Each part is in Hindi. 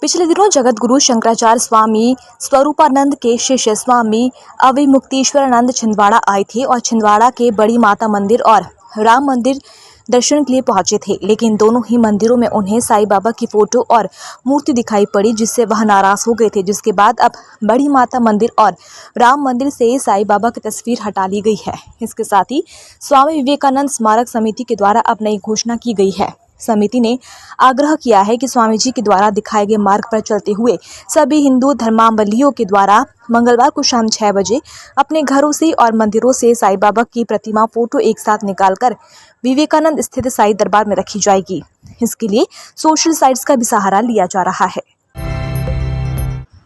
पिछले दिनों जगत गुरु शंकराचार्य स्वामी स्वरूपानंद के शिष्य स्वामी अविमुक्तेश्वरानंद छिंदवाड़ा आए थे और छिंदवाड़ा के बड़ी माता मंदिर और राम मंदिर दर्शन के लिए पहुंचे थे, लेकिन दोनों ही मंदिरों में उन्हें साईं बाबा की फोटो और मूर्ति दिखाई पड़ी, जिससे वह नाराज हो गए थे। जिसके बाद अब बड़ी माता मंदिर और राम मंदिर से साईं बाबा की तस्वीर हटा ली गई है। इसके साथ ही स्वामी विवेकानंद स्मारक समिति के द्वारा अब नई घोषणा की गई है। समिति ने आग्रह किया है कि स्वामी जी के द्वारा दिखाए गए मार्ग पर चलते हुए सभी हिंदू धर्मावलंबियों के द्वारा मंगलवार को शाम 6 बजे अपने घरों से और मंदिरों से साईं बाबा की प्रतिमा फोटो एक साथ निकालकर विवेकानंद स्थित साईं दरबार में रखी जाएगी। इसके लिए सोशल साइट्स का भी सहारा लिया जा रहा है।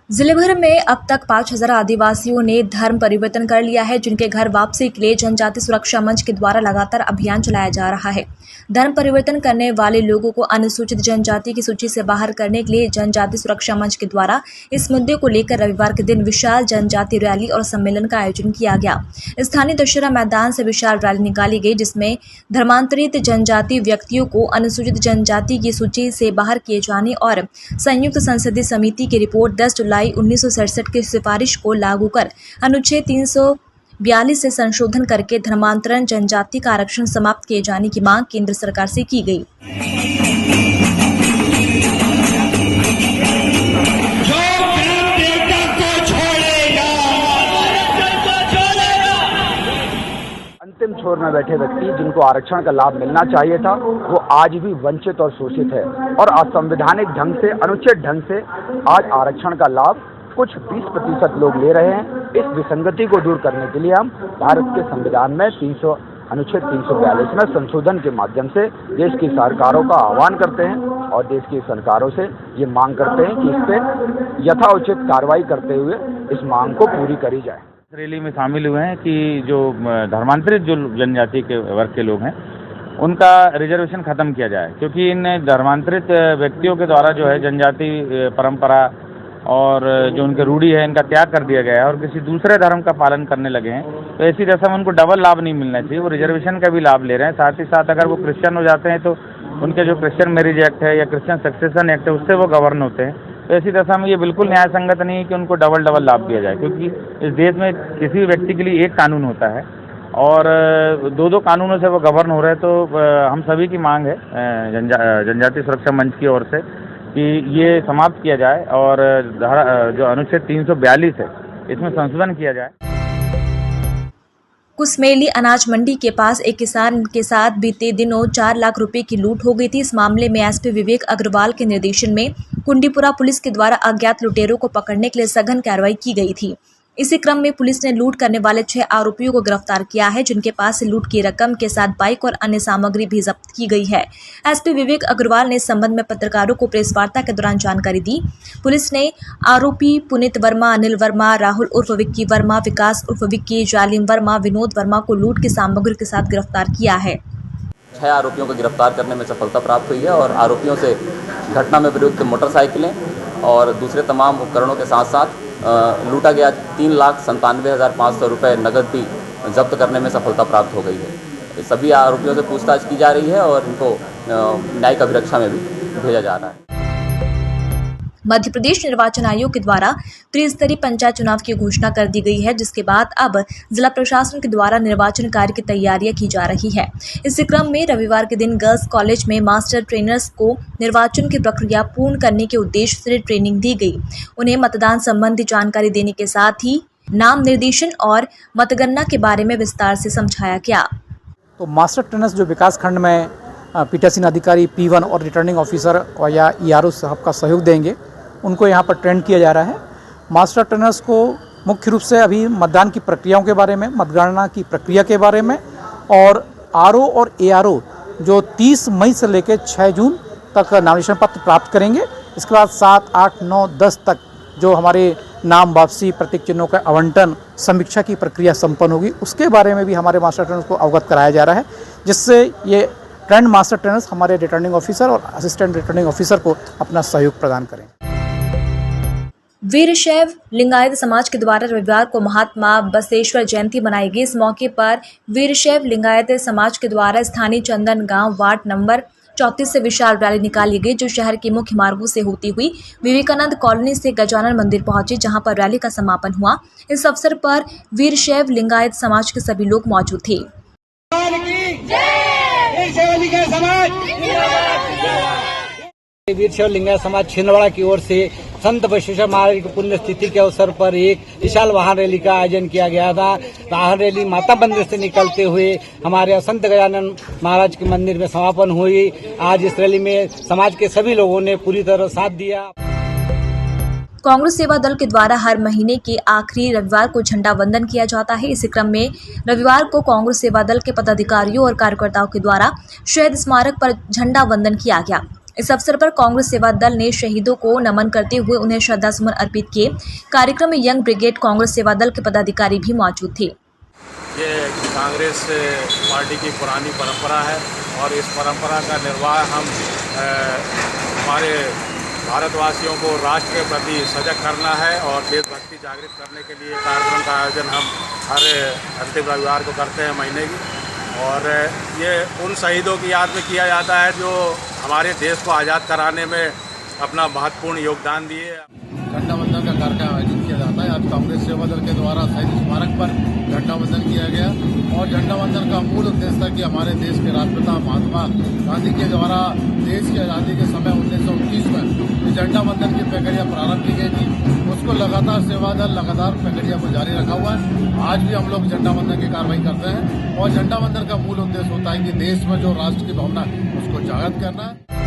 जिले भर में अब तक 5000 आदिवासियों ने धर्म परिवर्तन कर लिया है, जिनके घर वापसी के लिए जनजाति सुरक्षा मंच के द्वारा लगातार अभियान चलाया जा रहा है। धर्म परिवर्तन करने वाले लोगों को अनुसूचित जनजाति की सूची से बाहर करने के लिए जनजाति सुरक्षा मंच के द्वारा इस मुद्दे को लेकर रविवार के दिन विशाल जनजाति रैली और सम्मेलन का आयोजन किया गया। स्थानीय दशहरा मैदान से विशाल रैली निकाली गई, जिसमें धर्मांतरित जनजाति व्यक्तियों को अनुसूचित जनजाति की सूची से बाहर किए जाने और संयुक्त संसदीय समिति की रिपोर्ट 10 जुलाई 1967 की सिफारिश को लागू कर अनुच्छेद 342 से संशोधन करके धर्मांतरण जनजाति का आरक्षण समाप्त किए जाने की मांग केंद्र सरकार से की गई। अंतिम छोर में बैठे व्यक्ति जिनको आरक्षण का लाभ मिलना चाहिए था, वो आज भी वंचित और शोषित है और असंवैधानिक ढंग से, अनुचित ढंग से आज आरक्षण का लाभ कुछ 20% लोग ले रहे हैं। इस विसंगति को दूर करने के लिए हम भारत के संविधान में अनुच्छेद 342 में संशोधन के माध्यम से देश की सरकारों का आह्वान करते हैं और देश की सरकारों से ये मांग करते हैं कि इस पर यथाउचित कार्रवाई करते हुए इस मांग को पूरी करी जाए। रैली में शामिल हुए हैं कि जो धर्मांतरित जो जनजाति के वर्ग के लोग हैं उनका रिजर्वेशन खत्म किया जाए, क्योंकि इन धर्मांतरित व्यक्तियों के द्वारा जो है जनजाति परंपरा और जो उनके रूढ़ी है इनका त्याग कर दिया गया है और किसी दूसरे धर्म का पालन करने लगे हैं। तो ऐसी दशा में उनको डबल लाभ नहीं मिलना चाहिए, वो रिजर्वेशन का भी लाभ ले रहे हैं। साथ ही साथ अगर वो क्रिश्चियन हो जाते हैं तो उनके जो क्रिश्चियन मैरिज एक्ट है या क्रिश्चियन सक्सेशन एक्ट है उससे वो गवर्न होते हैं। तो ऐसी दशा में ये बिल्कुल न्याय संगत नहीं है कि उनको डबल लाभ दिया जाए, क्योंकि इस देश में किसी व्यक्ति के लिए एक कानून होता है और दो कानूनों से वो गवर्न हो रहे हैं। तो हम सभी की मांग है जनजाति सुरक्षा मंच की ओर से कि ये समाप्त किया जाए और जो अनुच्छेद 342 है इसमें संशोधन किया जाए। कुसमेली अनाज मंडी के पास एक किसान के साथ बीते दिनों 4 लाख रुपए की लूट हो गई थी। इस मामले में एसपी विवेक अग्रवाल के निर्देशन में कुंडीपुरा पुलिस के द्वारा अज्ञात लुटेरों को पकड़ने के लिए सघन कार्रवाई की गई थी। इसी क्रम में पुलिस ने लूट करने वाले 6 आरोपियों को गिरफ्तार किया है, जिनके पास से लूट की रकम के साथ बाइक और अन्य सामग्री भी जब्त की गई है। एसपी विवेक अग्रवाल ने इस संबंध में पत्रकारों को प्रेस वार्ता के दौरान जानकारी दी। पुलिस ने आरोपी पुनीत वर्मा, अनिल वर्मा, राहुल उर्फ विक्की वर्मा, विकास उर्फ विक्की, जालिम वर्मा, विनोद वर्मा को लूट की सामग्री के साथ गिरफ्तार किया है। 6 आरोपियों को गिरफ्तार करने में सफलता प्राप्त हुई है और आरोपियों से घटना में प्रयुक्त मोटरसाइकिलें और दूसरे तमाम उपकरणों के साथ साथ लूटा गया 3,97,500 रुपये नकद भी जब्त करने में सफलता प्राप्त हो गई है। सभी आरोपियों से पूछताछ की जा रही है और इनको न्यायिक अभिरक्षा में भी भेजा जा रहा है। मध्य प्रदेश निर्वाचन आयोग के द्वारा त्रिस्तरीय पंचायत चुनाव की घोषणा कर दी गई है, जिसके बाद अब जिला प्रशासन के द्वारा निर्वाचन कार्य की तैयारियां की जा रही है। इसी क्रम में रविवार के दिन गर्ल्स कॉलेज में मास्टर ट्रेनर्स को निर्वाचन की प्रक्रिया पूर्ण करने के उद्देश्य से ट्रेनिंग दी गई। उन्हें मतदान संबंधी जानकारी देने के साथ ही नाम निर्देशन और मतगणना के बारे में विस्तार से समझाया गया। तो मास्टर ट्रेनर्स जो विकास खंड में पीठासीन अधिकारी P1 और रिटर्निंग ऑफिसर और या ERO साहब का सहयोग देंगे, उनको यहाँ पर ट्रेन किया जा रहा है। मास्टर ट्रेनर्स को मुख्य रूप से अभी मतदान की प्रक्रियाओं के बारे में, मतगणना की प्रक्रिया के बारे में और RO और ARO जो 30 मई से लेकर 6 जून तक नामांकन पत्र प्राप्त करेंगे। इसके बाद 7, 8, 9, 10 तक जो हमारे नाम वापसी, प्रतीक चिन्हों का आवंटन, समीक्षा की प्रक्रिया संपन्न होगी, उसके बारे में भी हमारे मास्टर ट्रेनर्स को अवगत कराया जा रहा है, जिससे ये ट्रेंड मास्टर ट्रेनर्स हमारे रिटर्निंग ऑफिसर और असिस्टेंट रिटर्निंग ऑफिसर को अपना सहयोग प्रदान करें। वीरशैव लिंगायत समाज के द्वारा रविवार को महात्मा बसवेश्वर जयंती मनाई गई। इस मौके पर वीरशैव लिंगायत समाज के द्वारा स्थानीय चंदन गांव वार्ड नंबर 34 से विशाल रैली निकाली गई, जो शहर के मुख्य मार्गों से होती हुई विवेकानंद कॉलोनी से गजानन मंदिर पहुंची, जहां पर रैली का समापन हुआ। इस अवसर पर वीरशैव लिंगायत समाज के सभी लोग मौजूद थे। वीरशैव लिंगायत समाज छिंदवाड़ा की ओर से संत बसवेश्वर महाराज की पुण्यतिथि के अवसर पर एक विशाल वाहन रैली का आयोजन किया गया था। वाहन रैली माता मंदिर से निकलते हुए हमारे संत गजानन महाराज के मंदिर में समापन हुई। आज इस रैली में समाज के सभी लोगों ने पूरी तरह साथ दिया। कांग्रेस सेवा दल के द्वारा हर महीने के आखिरी रविवार को झंडा वंदन किया जाता है। इसी क्रम में रविवार को कांग्रेस सेवा दल के पदाधिकारियों और कार्यकर्ताओं के द्वारा शहीद स्मारक पर झंडा वंदन किया गया। इस अवसर पर कांग्रेस सेवा दल ने शहीदों को नमन करते हुए उन्हें श्रद्धासुमन अर्पित किए। कार्यक्रम में यंग ब्रिगेड कांग्रेस सेवा दल के पदाधिकारी भी मौजूद थे। ये कांग्रेस पार्टी की पुरानी परंपरा है और इस परंपरा का निर्वाह हम हमारे भारतवासियों को राष्ट्र के प्रति सजग करना है और देशभक्ति जागृत करने के लिए कार्यक्रम का आयोजन हम हर अंतिम रविवार को करते हैं महीने की। और ये उन शहीदों की याद में किया जाता है जो हमारे देश को आज़ाद कराने में अपना महत्वपूर्ण योगदान दिए। झंडा वंदन का कार्यक्रम आयोजित किया जाता है। आज कांग्रेस सेवा दल के द्वारा शहीद स्मारक पर झंडा वंदन किया गया और झंडा वंदन का मूल उद्देश्य था कि हमारे देश के राष्ट्रपिता महात्मा गांधी के द्वारा देश की आज़ादी के समय 1929 में झंडा वंदन की प्रक्रिया प्रारंभ की गई थी। उसको लगातार सेवा दल लगातार प्रक्रिया को जारी रखा हुआ है। आज भी हम लोग झंडा वंदन की कार्रवाई करते हैं और झंडा वंदन का मूल उद्देश्य होता है कि देश में जो राष्ट्र की भावना उसको जागृत करना है।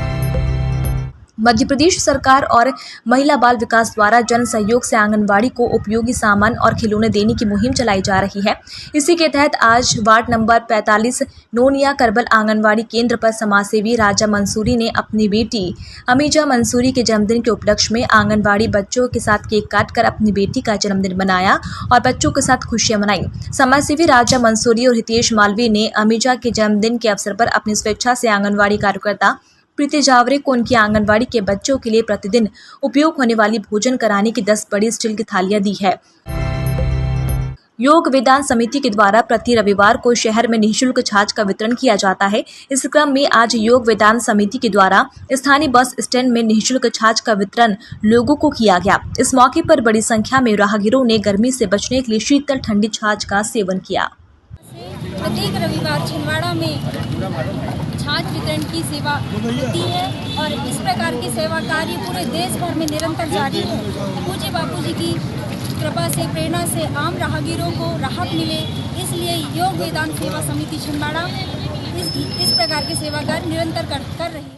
मध्य प्रदेश सरकार और महिला बाल विकास द्वारा जन सहयोग से आंगनबाड़ी को उपयोगी सामान और खिलौने देने की मुहिम चलाई जा रही है। इसी के तहत आज वार्ड नंबर 45 नोनिया करबल आंगनबाड़ी केंद्र पर समाजसेवी राजा मंसूरी ने अपनी बेटी अमीजा मंसूरी के जन्मदिन के उपलक्ष्य में आंगनबाड़ी बच्चों के साथ केक काटकर अपनी बेटी का जन्मदिन मनाया और बच्चों के साथ खुशियां मनाई। समाजसेवी राजा मंसूरी और हितेश मालवीय ने अमीजा के जन्मदिन के अवसर पर अपनी स्वेच्छा से आंगनबाड़ी कार्यकर्ता प्रीति जावरे को उनकी आंगनबाड़ी के बच्चों के लिए प्रतिदिन उपयोग होने वाली भोजन कराने की 10 बड़ी स्टील की थालियां दी है। योग वेदान समिति के द्वारा प्रति रविवार को शहर में निःशुल्क छाछ का वितरण किया जाता है। इस क्रम में आज योग वेदान समिति के द्वारा स्थानीय बस स्टैंड में निःशुल्क छाछ का वितरण लोगों को किया गया। इस मौके पर बड़ी संख्या में राहगीरों ने गर्मी से बचने के लिए शीतल ठंडी छाछ का सेवन किया। प्रत्येक रविवार छिंदवाड़ा में छाछ वितरण की सेवा होती है और इस प्रकार की सेवा कार्य पूरे देश भर में निरंतर जारी है। पूज्य बापूजी की कृपा से प्रेरणा से आम राहगीरों को राहत मिले, इसलिए योग वेदांत सेवा समिति छिंदवाड़ा इस प्रकार के सेवा कार्य निरंतर कर रही है।